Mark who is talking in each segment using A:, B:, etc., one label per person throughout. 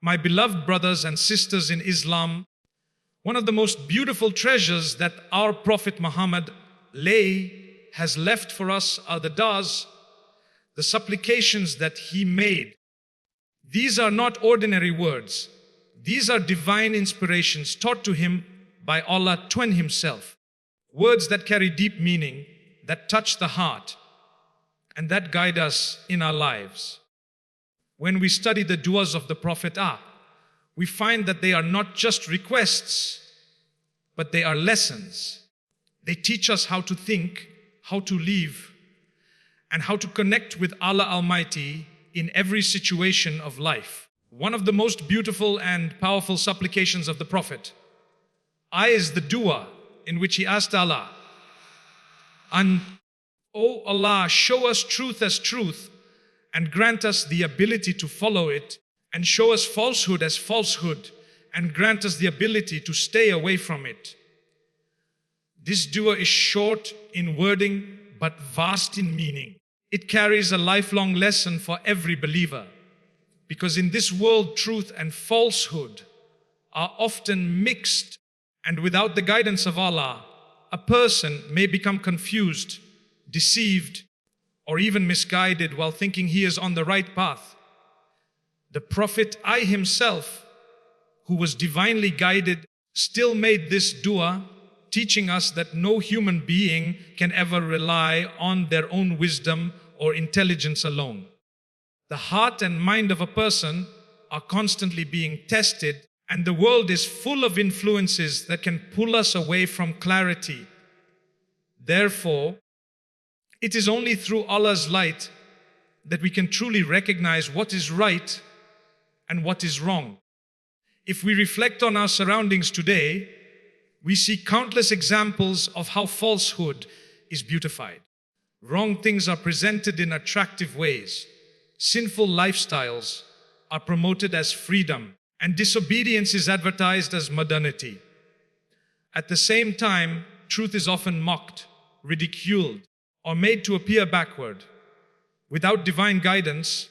A: My beloved brothers and sisters in Islam, one of the most beautiful treasures that our Prophet Muhammad has left for us are the du'as, the supplications that he made. These are not ordinary words. These are divine inspirations taught to him by Allah Twin himself. Words that carry deep meaning, that touch the heart, and that guide us in our lives. When we study the du'as of the Prophet, we find that they are not just requests, but they are lessons. They teach us how to think, how to live, and how to connect with Allah Almighty in every situation of life. One of the most beautiful and powerful supplications of the Prophet is the dua in which he asked Allah, and O Allah, show us truth as truth and grant us the ability to follow it, and show us falsehood as falsehood and grant us the ability to stay away from it. This dua is short in wording but vast in meaning. It carries a lifelong lesson for every believer, because in this world truth and falsehood are often mixed, and without the guidance of Allah, a person may become confused, deceived, or even misguided while thinking he is on the right path. The Prophet himself, who was divinely guided, still made this dua, teaching us that no human being can ever rely on their own wisdom or intelligence alone. The heart and mind of a person are constantly being tested, and the world is full of influences that can pull us away from clarity. Therefore, it is only through Allah's light that we can truly recognize what is right and what is wrong. If we reflect on our surroundings today, we see countless examples of how falsehood is beautified. Wrong things are presented in attractive ways. Sinful lifestyles are promoted as freedom, and disobedience is advertised as modernity. At the same time, truth is often mocked, ridiculed, or made to appear backward. Without divine guidance,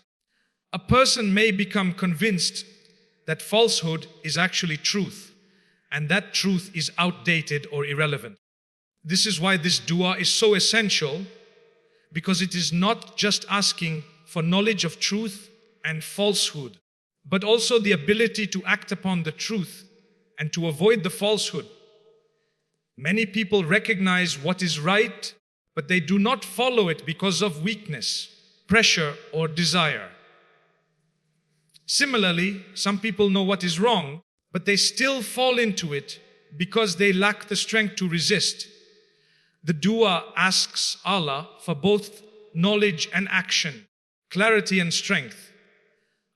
A: a person may become convinced that falsehood is actually truth, and that truth is outdated or irrelevant. This is why this dua is so essential, because it is not just asking for knowledge of truth and falsehood, but also the ability to act upon the truth and to avoid the falsehood. Many people recognize what is right, but they do not follow it because of weakness, pressure, or desire. Similarly, some people know what is wrong, but they still fall into it because they lack the strength to resist. The dua asks Allah for both knowledge and action, clarity and strength.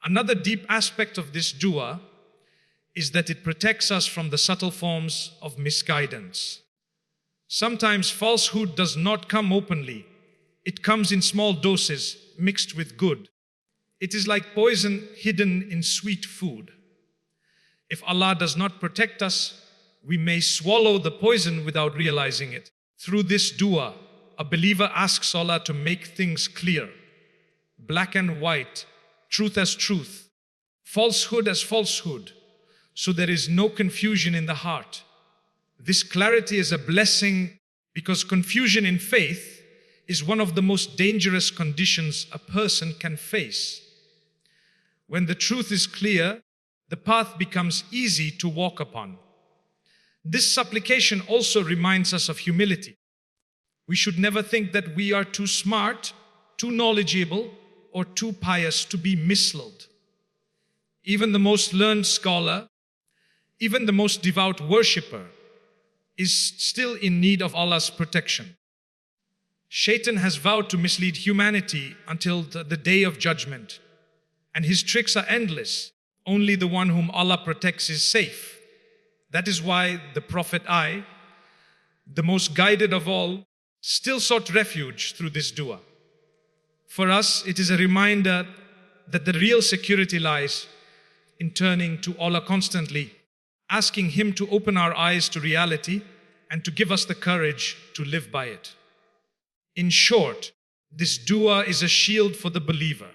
A: Another deep aspect of this dua is that it protects us from the subtle forms of misguidance. Sometimes falsehood does not come openly. It comes in small doses mixed with good. It is like poison hidden in sweet food. If Allah does not protect us, we may swallow the poison without realizing it. Through this dua, a believer asks Allah to make things clear, black and white, truth as truth, falsehood as falsehood, so there is no confusion in the heart. This clarity is a blessing because confusion in faith is one of the most dangerous conditions a person can face. When the truth is clear, the path becomes easy to walk upon. This supplication also reminds us of humility. We should never think that we are too smart, too knowledgeable, or too pious to be misled. Even the most learned scholar, even the most devout worshipper, is still in need of Allah's protection. Shaitan has vowed to mislead humanity until the day of judgment, and his tricks are endless. Only the one whom Allah protects is safe. That is why the Prophet the most guided of all, still sought refuge through this dua. For us, it is a reminder that the real security lies in turning to Allah constantly, asking Him to open our eyes to reality and to give us the courage to live by it. In short, this dua is a shield for the believer.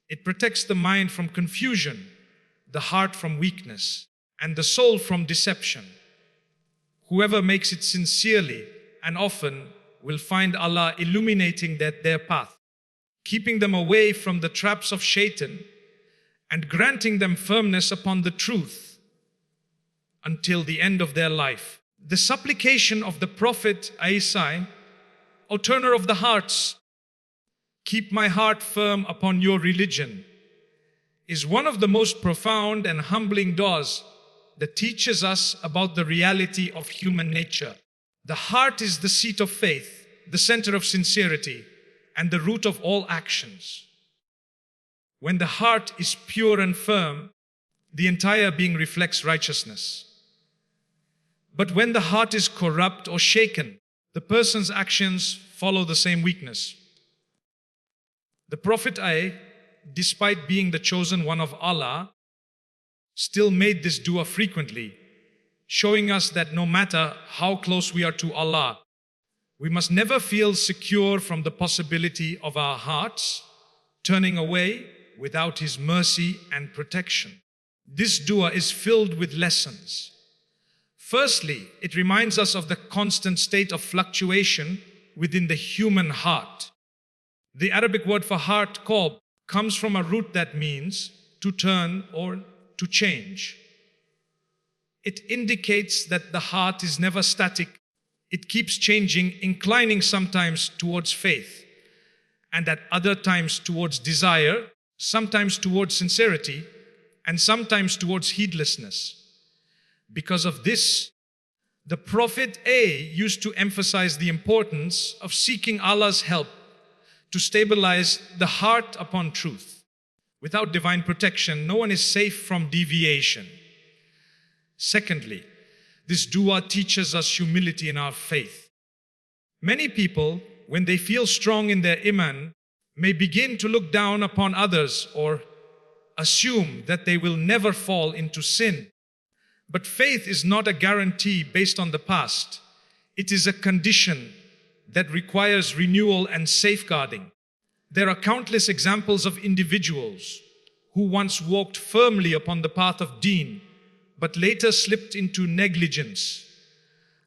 A: It protects the mind from confusion the heart from weakness, and the soul from deception. Whoever makes it sincerely and often will find Allah illuminating their path, keeping them away from the traps of Shaitan and granting them firmness upon the truth until the end of their life. The supplication of the Prophet Isa, O turner of the hearts, keep my heart firm upon your religion, is one of the most profound and humbling du'as that teaches us about the reality of human nature. The heart is the seat of faith, the center of sincerity, and the root of all actions. When the heart is pure and firm, the entire being reflects righteousness. But when the heart is corrupt or shaken, the person's actions follow the same weakness. The Prophet, despite being the chosen one of Allah, still made this dua frequently, showing us that no matter how close we are to Allah, we must never feel secure from the possibility of our hearts turning away without His mercy and protection. This dua is filled with lessons. Firstly, it reminds us of the constant state of fluctuation within the human heart. The Arabic word for heart, qalb, comes from a root that means to turn or to change. It indicates that the heart is never static. It keeps changing, inclining sometimes towards faith, and at other times towards desire, sometimes towards sincerity, and sometimes towards heedlessness. Because of this, the Prophet used to emphasize the importance of seeking Allah's help to stabilize the heart upon truth. Without divine protection, no one is safe from deviation. Secondly, this dua teaches us humility in our faith. Many people, when they feel strong in their iman, may begin to look down upon others or assume that they will never fall into sin. But faith is not a guarantee based on the past. It is a condition that requires renewal and safeguarding. There are countless examples of individuals who once walked firmly upon the path of deen, but later slipped into negligence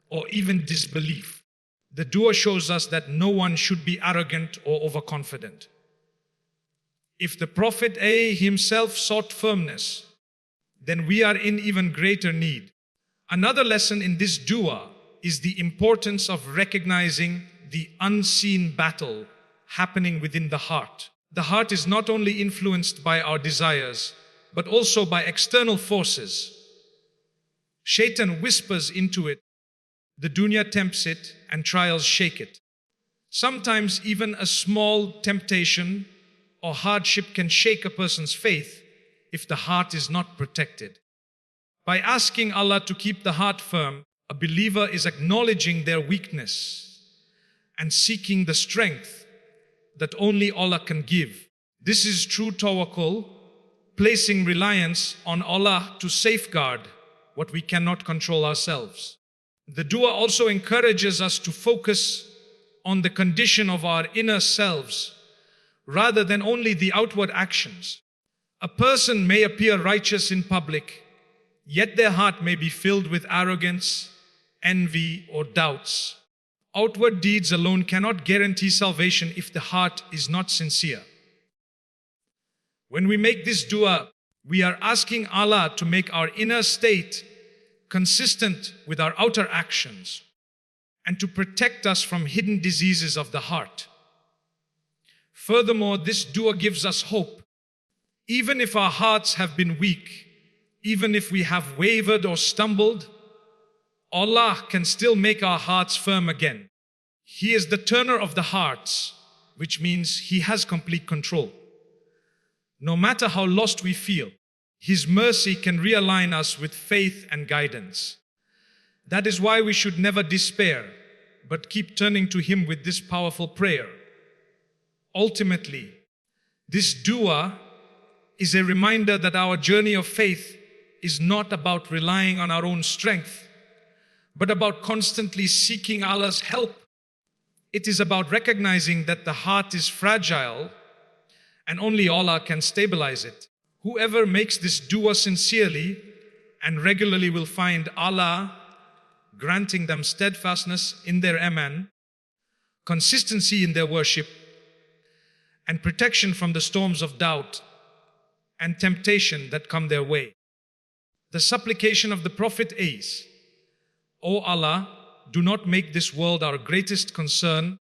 A: or even disbelief. The dua shows us that no one should be arrogant or overconfident. If the Prophet himself sought firmness, then we are in even greater need. Another lesson in this dua is the importance of recognizing the unseen battle happening within the heart. The heart is not only influenced by our desires, but also by external forces. Shaitan whispers into it, the dunya tempts it, and trials shake it. Sometimes even a small temptation or hardship can shake a person's faith if the heart is not protected. By asking Allah to keep the heart firm, a believer is acknowledging their weakness and seeking the strength that only Allah can give. This is true tawakkul, placing reliance on Allah to safeguard what we cannot control ourselves. The dua also encourages us to focus on the condition of our inner selves rather than only the outward actions. A person may appear righteous in public, yet their heart may be filled with arrogance, envy, or doubts. Outward deeds alone cannot guarantee salvation if the heart is not sincere. When we make this dua, we are asking Allah to make our inner state consistent with our outer actions and to protect us from hidden diseases of the heart. Furthermore, this dua gives us hope. Even if our hearts have been weak, even if we have wavered or stumbled, Allah can still make our hearts firm again. He is the turner of the hearts, which means He has complete control. No matter how lost we feel, His mercy can realign us with faith and guidance. That is why we should never despair, but keep turning to Him with this powerful prayer. Ultimately, this dua is a reminder that our journey of faith is not about relying on our own strength, but about constantly seeking Allah's help. It is about recognizing that the heart is fragile and only Allah can stabilize it. Whoever makes this dua sincerely and regularly will find Allah granting them steadfastness in their iman, consistency in their worship, and protection from the storms of doubt and temptation that come their way. The supplication of the Prophet is, O Allah, do not make this world our greatest concern,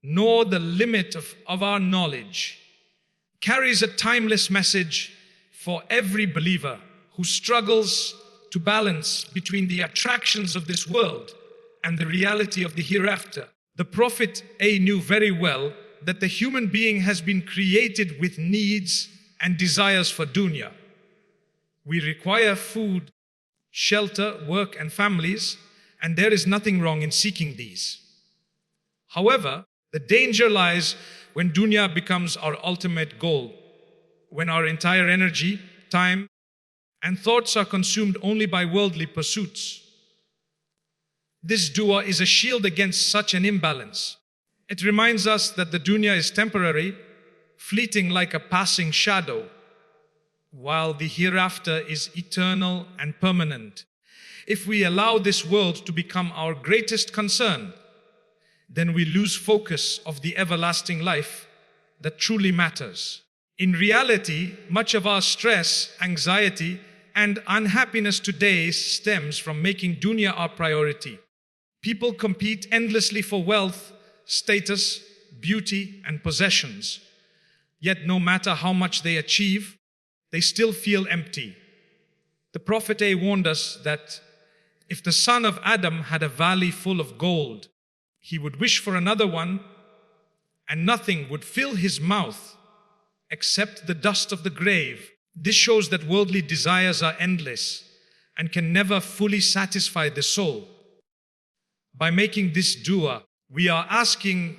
A: nor the limit of our knowledge. Carries a timeless message for every believer who struggles to balance between the attractions of this world and the reality of the hereafter. The Prophet knew very well that the human being has been created with needs and desires for dunya. We require food, shelter, work, and families, and there is nothing wrong in seeking these. However, the danger lies when dunya becomes our ultimate goal, when our entire energy, time, and thoughts are consumed only by worldly pursuits. This dua is a shield against such an imbalance. It reminds us that the dunya is temporary, fleeting like a passing shadow, while the hereafter is eternal and permanent. If we allow this world to become our greatest concern, then we lose focus of the everlasting life that truly matters. In reality, much of our stress, anxiety, and unhappiness today stems from making dunya our priority. People compete endlessly for wealth, status, beauty, and possessions. Yet no matter how much they achieve, they still feel empty. The Prophet warned us that if the son of Adam had a valley full of gold, he would wish for another one, and nothing would fill his mouth except the dust of the grave. This shows that worldly desires are endless and can never fully satisfy the soul. By making this dua, we are asking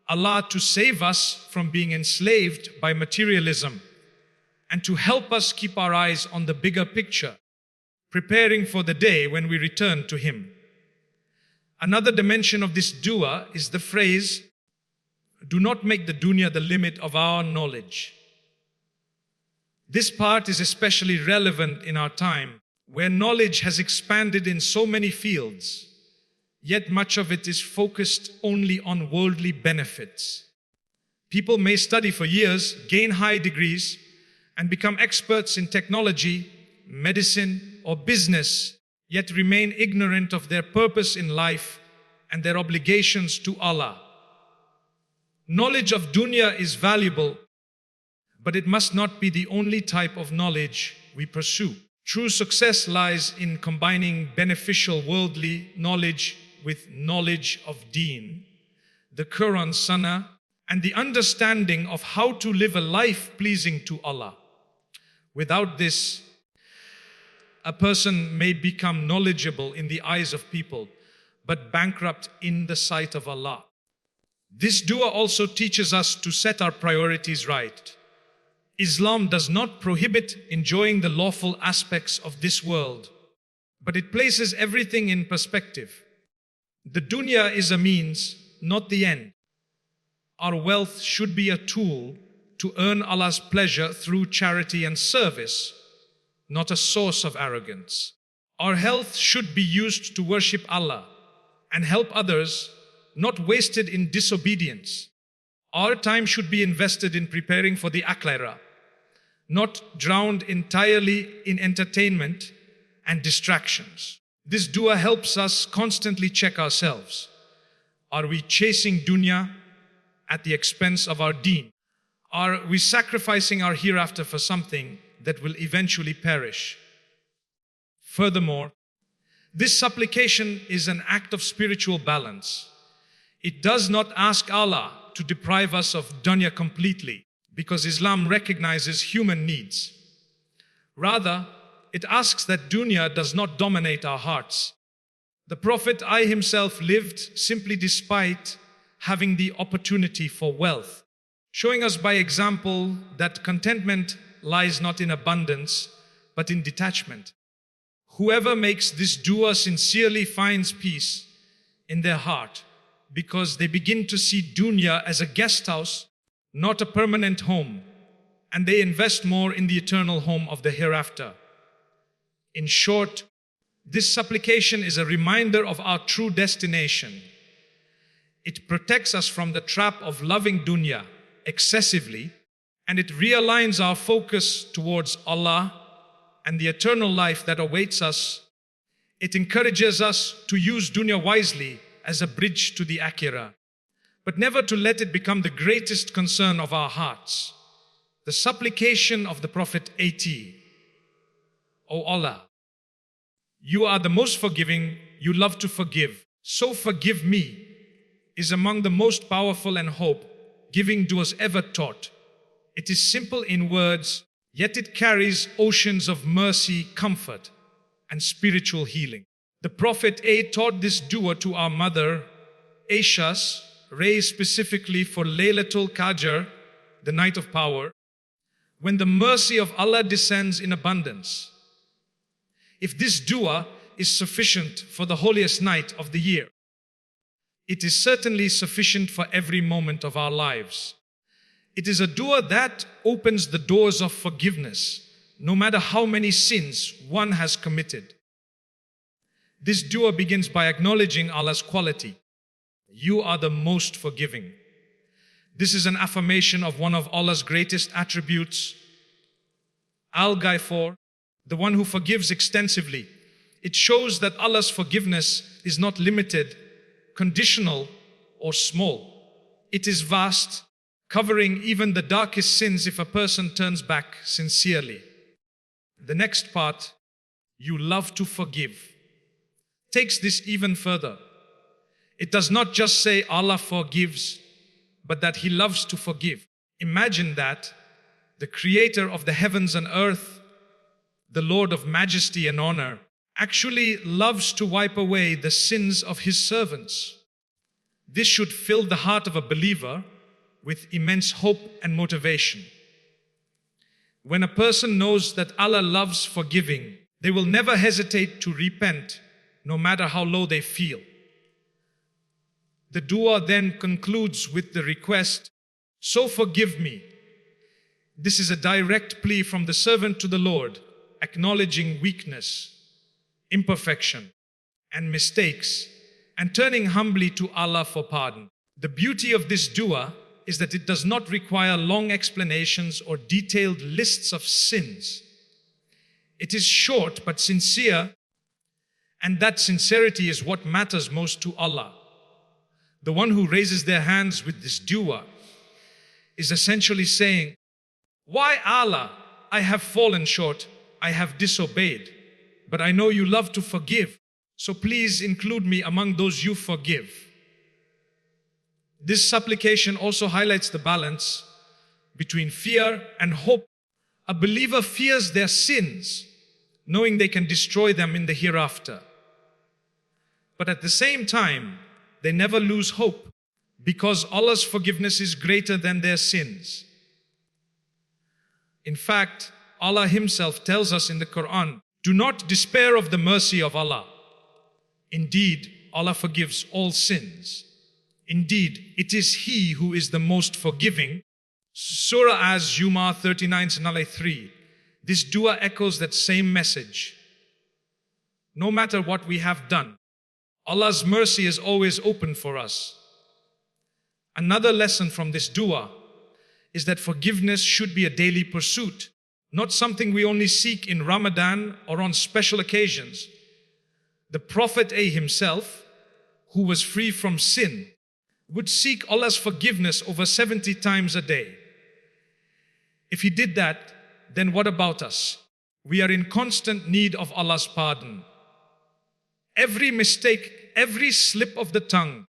A: Allah to save us from being enslaved by materialism and to help us keep our eyes on the bigger picture, preparing for the day when we return to Him. Another dimension of this dua is the phrase, do not make the dunya the limit of our knowledge. This part is especially relevant in our time, where knowledge has expanded in so many fields, yet much of it is focused only on worldly benefits. People may study for years, gain high degrees, and become experts in technology, medicine, or business, yet remain ignorant of their purpose in life and their obligations to Allah. Knowledge of dunya is valuable, but it must not be the only type of knowledge we pursue. True success lies in combining beneficial worldly knowledge with knowledge of Deen, the Quran, Sunnah, and the understanding of how to live a life pleasing to Allah. Without this, a person may become knowledgeable in the eyes of people, but bankrupt in the sight of Allah. This dua also teaches us to set our priorities right. Islam does not prohibit enjoying the lawful aspects of this world, but it places everything in perspective. The dunya is a means, not the end. Our wealth should be a tool to earn Allah's pleasure through charity and service, not a source of arrogance. Our health should be used to worship Allah and help others, not wasted in disobedience. Our time should be invested in preparing for the akhirah, not drowned entirely in entertainment and distractions. This dua helps us constantly check ourselves. Are we chasing dunya at the expense of our deen? Are we sacrificing our hereafter for something that will eventually perish? Furthermore, this supplication is an act of spiritual balance. It does not ask Allah to deprive us of dunya completely, because Islam recognizes human needs. Rather, it asks that dunya does not dominate our hearts. The Prophet himself lived simply despite having the opportunity for wealth, showing us by example that contentment lies not in abundance, but in detachment. Whoever makes this dua sincerely finds peace in their heart, because they begin to see dunya as a guest house, not a permanent home, and they invest more in the eternal home of the hereafter. In short, this supplication is a reminder of our true destination. It protects us from the trap of loving dunya excessively, and it realigns our focus towards Allah and the eternal life that awaits us. It encourages us to use dunya wisely as a bridge to the akhirah, but never to let it become the greatest concern of our hearts. The supplication of the Prophet 80. O Allah, you are the most forgiving, you love to forgive, so forgive me, is among the most powerful and hope-giving du'as ever taught. It is simple in words, yet it carries oceans of mercy, comfort, and spiritual healing. The Prophet taught this dua to our mother, Aisha, raised specifically for Laylatul Qadr, the night of power, when the mercy of Allah descends in abundance. If this dua is sufficient for the holiest night of the year, it is certainly sufficient for every moment of our lives. It is a dua that opens the doors of forgiveness, no matter how many sins one has committed. This dua begins by acknowledging Allah's quality. You are the most forgiving. This is an affirmation of one of Allah's greatest attributes, Al-Ghafur, the one who forgives extensively. It shows that Allah's forgiveness is not limited, conditional, or small. It is vast, covering even the darkest sins if a person turns back sincerely. The next part, you love to forgive, takes this even further. It does not just say Allah forgives, but that He loves to forgive. Imagine that the Creator of the heavens and earth, the Lord of majesty and honor, actually loves to wipe away the sins of His servants. This should fill the heart of a believer with immense hope and motivation. When a person knows that Allah loves forgiving, they will never hesitate to repent, no matter how low they feel. The dua then concludes with the request, so forgive me. This is a direct plea from the servant to the Lord, acknowledging weakness, imperfection, and mistakes, and turning humbly to Allah for pardon. The beauty of this dua is that it does not require long explanations or detailed lists of sins. It is short but sincere, and that sincerity is what matters most to Allah. The one who raises their hands with this dua is essentially saying, why Allah, I have fallen short, I have disobeyed, but I know you love to forgive, so please include me among those you forgive. This supplication also highlights the balance between fear and hope. A believer fears their sins, knowing they can destroy them in the hereafter. But at the same time, they never lose hope, because Allah's forgiveness is greater than their sins. In fact, Allah Himself tells us in the Quran, do not despair of the mercy of Allah. Indeed, Allah forgives all sins. Indeed, it is He who is the most forgiving. Surah Az-Zumar 39-3. This dua echoes that same message. No matter what we have done, Allah's mercy is always open for us. Another lesson from this dua is that forgiveness should be a daily pursuit, not something we only seek in Ramadan or on special occasions. The Prophet himself, who was free from sin, would seek Allah's forgiveness over 70 times a day. If he did that, then what about us? We are in constant need of Allah's pardon. Every mistake, every slip of the tongue,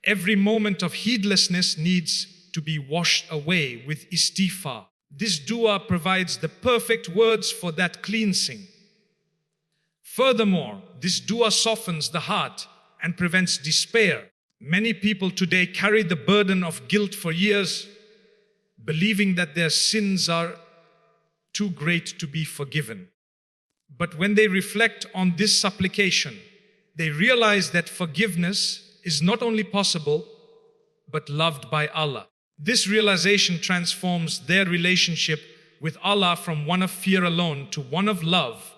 A: every moment of heedlessness needs to be washed away with istighfar. This dua provides the perfect words for that cleansing. Furthermore, this dua softens the heart and prevents despair. Many people today carry the burden of guilt for years, believing that their sins are too great to be forgiven. But when they reflect on this supplication, they realize that forgiveness is not only possible, but loved by Allah. This realization transforms their relationship with Allah from one of fear alone to one of love,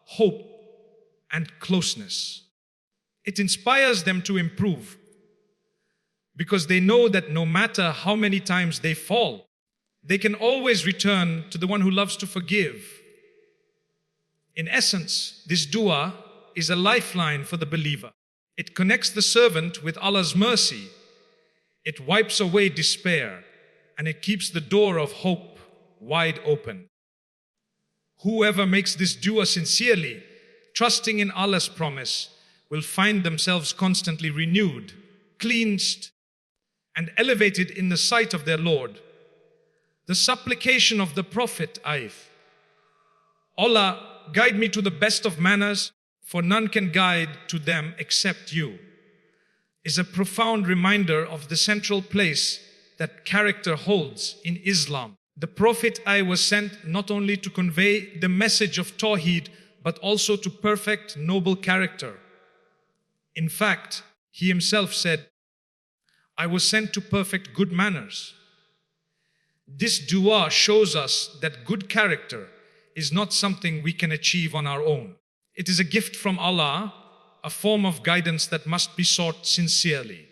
A: hope, and closeness. It inspires them to improve because they know that no matter how many times they fall, they can always return to the one who loves to forgive. In essence, this dua is a lifeline for the believer. It connects the servant with Allah's mercy. It wipes away despair, and it keeps the door of hope wide open. Whoever makes this dua sincerely, trusting in Allah's promise, will find themselves constantly renewed, cleansed, and elevated in the sight of their Lord. The supplication of the Prophet, Allah, guide me to the best of manners, for none can guide to them except you, is a profound reminder of the central place that character holds in Islam. The Prophet was sent not only to convey the message of Tawheed, but also to perfect noble character. In fact, he himself said, I was sent to perfect good manners. This dua shows us that good character is not something we can achieve on our own. It is a gift from Allah, a form of guidance that must be sought sincerely.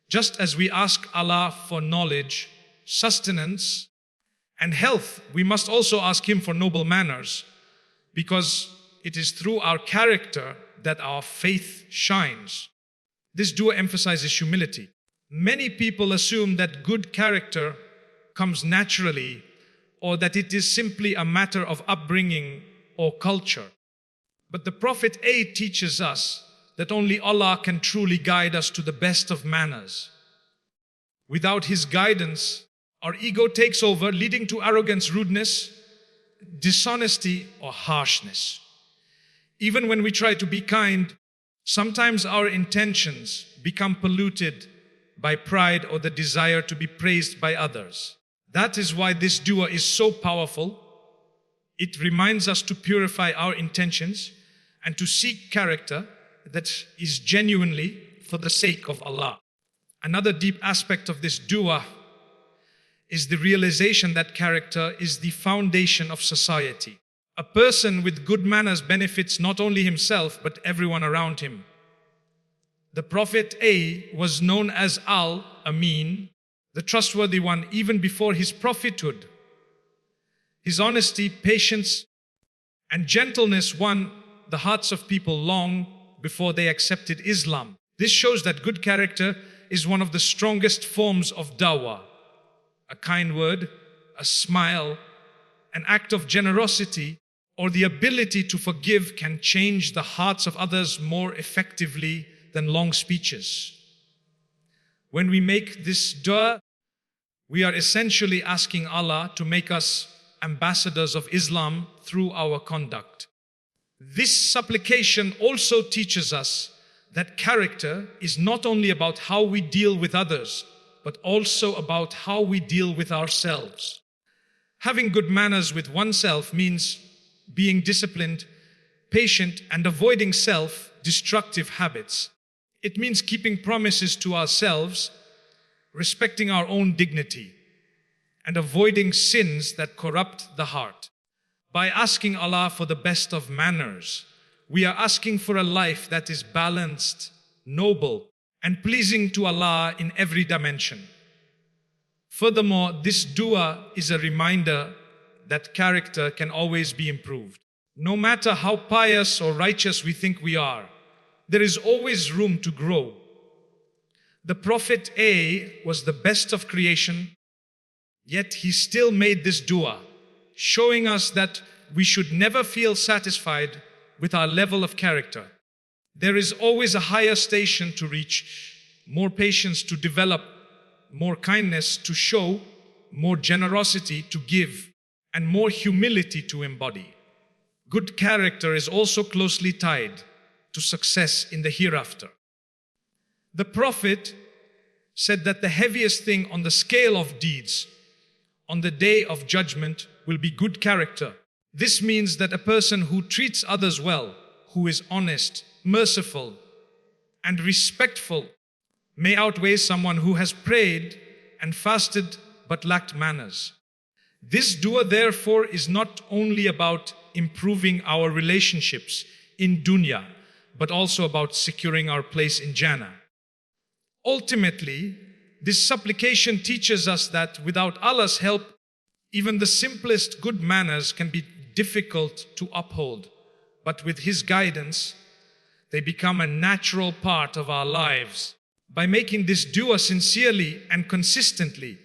A: Just as we ask Allah for knowledge, sustenance, and health, we must also ask Him for noble manners, because it is through our character that our faith shines. This dua emphasizes humility. Many people assume that good character comes naturally, or that it is simply a matter of upbringing or culture. But the Prophet teaches us that only Allah can truly guide us to the best of manners. Without His guidance, our ego takes over, leading to arrogance, rudeness, dishonesty, or harshness. Even when we try to be kind, sometimes our intentions become polluted by pride or the desire to be praised by others. That is why this dua is so powerful. It reminds us to purify our intentions and to seek character that is genuinely for the sake of Allah. Another deep aspect of this dua is the realization that character is the foundation of society. A person with good manners benefits not only himself but everyone around him. The Prophet was known as Al-Amin, the trustworthy one, even before his prophethood. His honesty, patience, and gentleness won the hearts of people long before they accepted Islam. This shows that good character is one of the strongest forms of dawah. A kind word, a smile, an act of generosity, or the ability to forgive can change the hearts of others more effectively than long speeches. When we make this dua, we are essentially asking Allah to make us ambassadors of Islam through our conduct. This supplication also teaches us that character is not only about how we deal with others, but also about how we deal with ourselves. Having good manners with oneself means being disciplined, patient, and avoiding self-destructive habits. It means keeping promises to ourselves, respecting our own dignity, and avoiding sins that corrupt the heart. By asking Allah for the best of manners, we are asking for a life that is balanced, noble, and pleasing to Allah in every dimension. Furthermore, this dua is a reminder that character can always be improved. No matter how pious or righteous we think we are, there is always room to grow. The Prophet was the best of creation, yet he still made this dua, showing us that we should never feel satisfied with our level of character. There is always a higher station to reach, more patience to develop, more kindness to show, more generosity to give, and more humility to embody. Good character is also closely tied to success in the hereafter. The Prophet said that the heaviest thing on the scale of deeds on the day of judgment will be good character. This means that a person who treats others well, who is honest, merciful, and respectful, may outweigh someone who has prayed and fasted but lacked manners. This dua, therefore, is not only about improving our relationships in dunya, but also about securing our place in Jannah. Ultimately, this supplication teaches us that without Allah's help, even the simplest good manners can be difficult to uphold. But with His guidance, they become a natural part of our lives. By making this dua sincerely and consistently,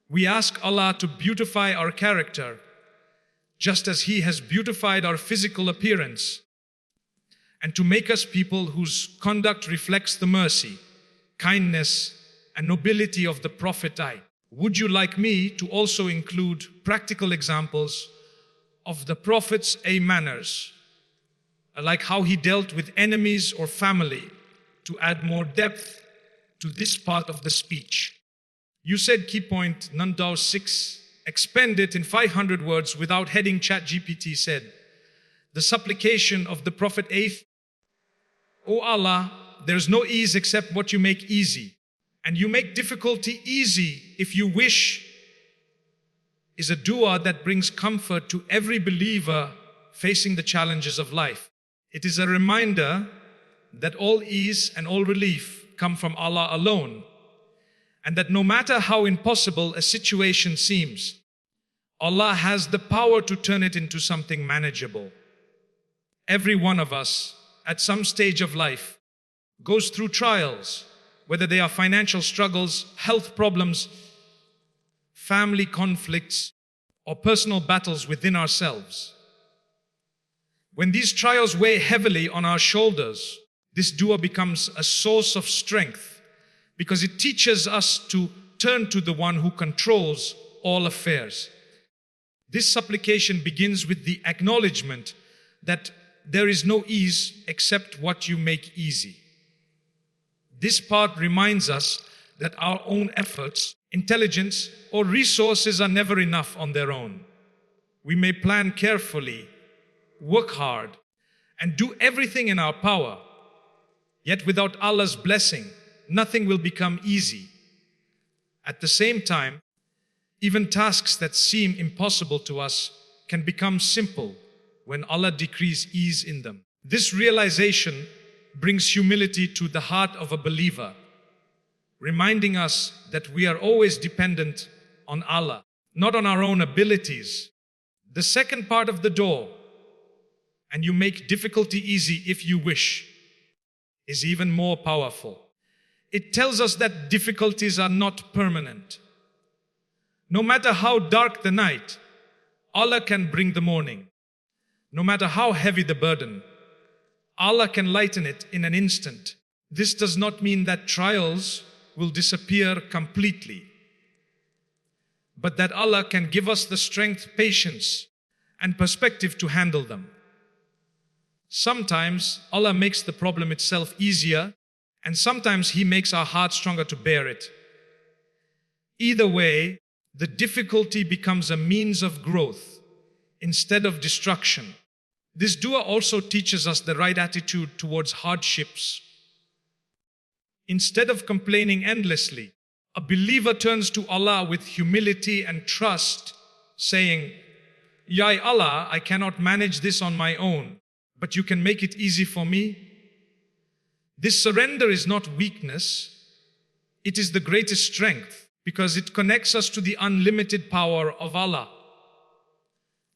A: we ask Allah to beautify our character, just as He has beautified our physical appearance, and to make us people whose conduct reflects the mercy, kindness, and nobility of the Prophet. Would you like me to also include practical examples of the Prophet's manners, like how he dealt with enemies or family, to add more depth to this part of the speech? You said key point Nandao 6, expend it in 500 words without heading. ChatGPT said, the supplication of the Prophet 8, O Allah, there's no ease except what you make easy, and you make difficulty easy if you wish, is a dua that brings comfort to every believer facing the challenges of life. It is a reminder that all ease and all relief come from Allah alone, and that no matter how impossible a situation seems, Allah has the power to turn it into something manageable. Every one of us, at some stage of life, goes through trials, whether they are financial struggles, health problems, family conflicts, or personal battles within ourselves. When these trials weigh heavily on our shoulders, this dua becomes a source of strength, because it teaches us to turn to the one who controls all affairs. This supplication begins with the acknowledgement that there is no ease except what you make easy. This part reminds us that our own efforts, intelligence, or resources are never enough on their own. We may plan carefully, work hard, and do everything in our power, yet without Allah's blessing, nothing will become easy. At the same time, even tasks that seem impossible to us can become simple when Allah decrees ease in them. This realization brings humility to the heart of a believer, reminding us that we are always dependent on Allah, not on our own abilities. The second part of the door, and you make difficulty easy if you wish, is even more powerful. It tells us that difficulties are not permanent. No matter how dark the night, Allah can bring the morning. No matter how heavy the burden, Allah can lighten it in an instant. This does not mean that trials will disappear completely, but that Allah can give us the strength, patience, and perspective to handle them. Sometimes Allah makes the problem itself easier, and sometimes He makes our heart stronger to bear it. Either way, the difficulty becomes a means of growth instead of destruction. This dua also teaches us the right attitude towards hardships. Instead of complaining endlessly, a believer turns to Allah with humility and trust, saying, Ya Allah, I cannot manage this on my own, but you can make it easy for me. This surrender is not weakness, it is the greatest strength, because it connects us to the unlimited power of Allah.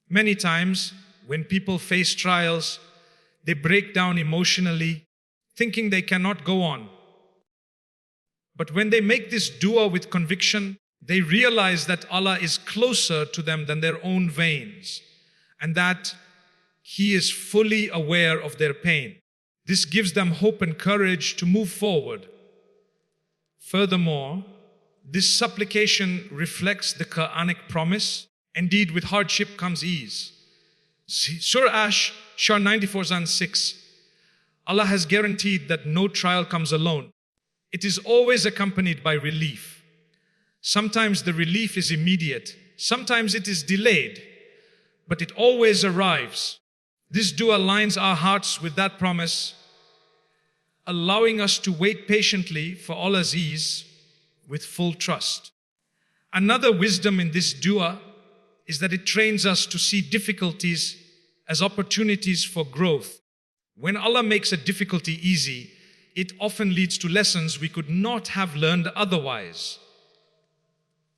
A: Many times, when people face trials, they break down emotionally, thinking they cannot go on. But when they make this dua with conviction, they realize that Allah is closer to them than their own veins, and that He is fully aware of their pain. This gives them hope and courage to move forward. Furthermore, this supplication reflects the Quranic promise, indeed with hardship comes ease. Surah Ash, Shah 94:6. Allah has guaranteed that no trial comes alone. It is always accompanied by relief. Sometimes the relief is immediate, sometimes it is delayed, but it always arrives. This dua aligns our hearts with that promise, allowing us to wait patiently for Allah's ease with full trust. Another wisdom in this dua is that it trains us to see difficulties as opportunities for growth. When Allah makes a difficulty easy, it often leads to lessons we could not have learned otherwise.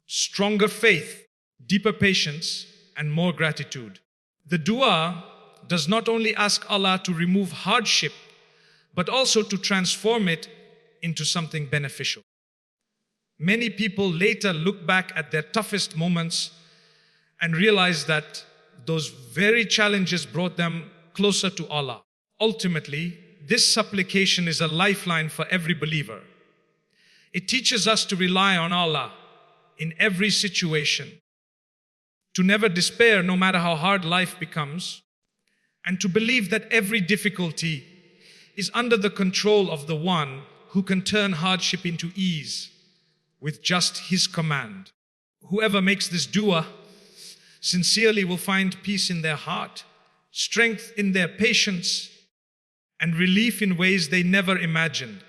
A: Stronger faith, deeper patience, and more gratitude. The dua does not only ask Allah to remove hardship, but also to transform it into something beneficial. Many people later look back at their toughest moments and realize that those very challenges brought them closer to Allah. Ultimately, this supplication is a lifeline for every believer. It teaches us to rely on Allah in every situation, to never despair no matter how hard life becomes, and to believe that every difficulty is under the control of the one who can turn hardship into ease with just His command. Whoever makes this dua sincerely will find peace in their heart, strength in their patience, and relief in ways they never imagined.